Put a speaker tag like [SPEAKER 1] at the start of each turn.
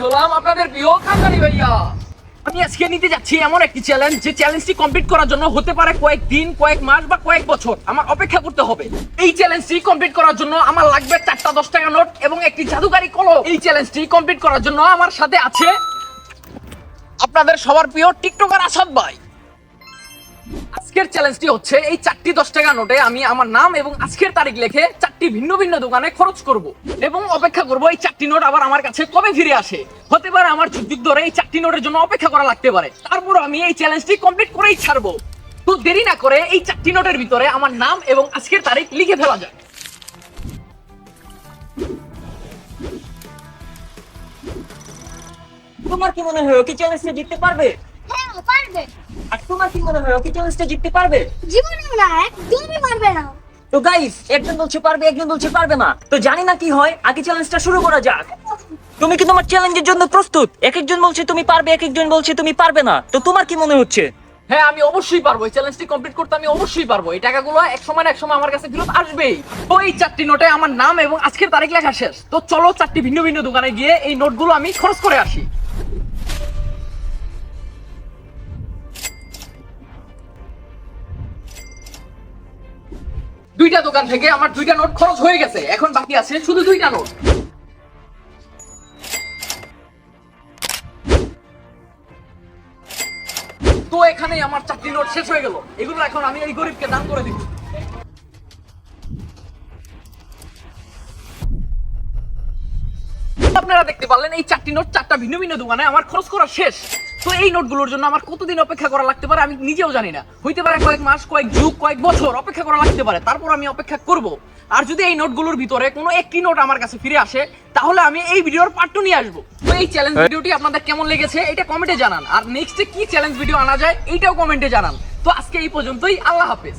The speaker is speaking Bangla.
[SPEAKER 1] হলাম আপনাদের প্রিয় কাঙ্গালি ভাইয়া। আমি আজকে নিতে যাচ্ছি এমন একটি চ্যালেঞ্জ, যে চ্যালেঞ্জটি কমপ্লিট করার জন্য হতে পারে কয়েকদিন, কয়েক মাস বা কয়েক বছর আমার অপেক্ষা করতে হবে। এই চ্যালেঞ্জটি কমপ্লিট করার জন্য আমার লাগবে 4টা 10 টাকা নোট এবং একটি জাদুকারি কলম। এই চ্যালেঞ্জটি কমপ্লিট করার জন্য আমার সাথে আছে আপনাদের সবার প্রিয় টিকটকার আসাদ ভাই। আজকের চ্যালেঞ্জটি হচ্ছে এই 4টি 10 টাকা নোটে আমি আমার নাম এবং আজকের তারিখ লিখে 4টি ভিন্ন ভিন্ন দোকানে খরচ করব এবং অপেক্ষা করব এই 4টি নোট আবার আমার কাছে কবে ফিরে আসে। হতে পারে আমার যুগ ধরে এই 4টি নোটের জন্য অপেক্ষা করা লাগতে পারে, তারপর আমি এই চ্যালেঞ্জটি কমপ্লিট করেই ছাড়বো। তো দেরি না করে এই 4টি নোটের ভিতরে আমার নাম এবং আজকের তারিখ লিখে ফেলা যায়।
[SPEAKER 2] তোমার কি মনে হয় ও কি চ্যালেঞ্জটা জিততে পারবে?
[SPEAKER 3] হ্যাঁ পারবে।
[SPEAKER 2] আর তোমার কি মনে হয় ও কি চ্যালেঞ্জটা জিততে পারবে?
[SPEAKER 3] জীবনেও না, একদমই পারবে না।
[SPEAKER 2] তো গাইস, একজন বলছে পারবে, একজন বলছে পারবে না। তো জানি না কি হয়, আগে চ্যালেঞ্জটা শুরু করা যাক। তুমি কি তোমার চ্যালেঞ্জের জন্য প্রস্তুত? এক একজন বলছে তুমি পারবে, এক একজন বলছে তুমি পারবে না। তো তোমার কি মনে হচ্ছে?
[SPEAKER 1] হ্যাঁ, আমি অবশ্যই পারবো। এই চ্যালেঞ্জটি কমপ্লিট করতে আমি অবশ্যই পারবো। এই টাকাগুলো এক সময় না এক সময় আমার কাছে ফেরত আসবেই। তো এই 4টি নোটে আমার নাম এবং আজকের তারিখ লেখা শেষ। তো চলো 4টি ভিন্ন ভিন্ন দোকানে গিয়ে এই নোটগুলো আমি খরচ করে আসি। দুইটা দোকান থেকে আমার 2টা নোট খরচ হয়ে গেছে, এখন বাকি আছে শুধু 2টা নোট। তো এখানেই আমার 4টি নোট শেষ হয়ে গেল। এগুলো এখন আমি এই গরিবকে দান করে দিব। আপনারা দেখতে পারলেন এই 4টি নোট 4টা ভিন্ন ভিন্ন দোকানে আমার খরচ করা শেষ। তো এই নোটগুলোর জন্য আমার কতদিন অপেক্ষা করা লাগতে পারে আমি নিজেও জানি না। হইতে পারে কয়েক মাস, কয়েক যুগ, কয়েক বছর অপেক্ষা করা লাগতে পারে, তারপর আমি অপেক্ষা করব। আর যদি এই নোটগুলোর ভিতরে কোনো একটি নোট আমার কাছে ফিরে আসে, তাহলে আমি এই ভিডিওর পার্ট 2 নিয়ে আসবো। তো এই চ্যালেঞ্জ ভিডিওটি আপনাদের কেমন লেগেছে এটা কমেন্টে জানান, আর নেক্সটে কি চ্যালেঞ্জ ভিডিও আনা যায় এইটাও কমেন্টে জানান। তো আজকে এই পর্যন্তই, আল্লাহ হাফেজ।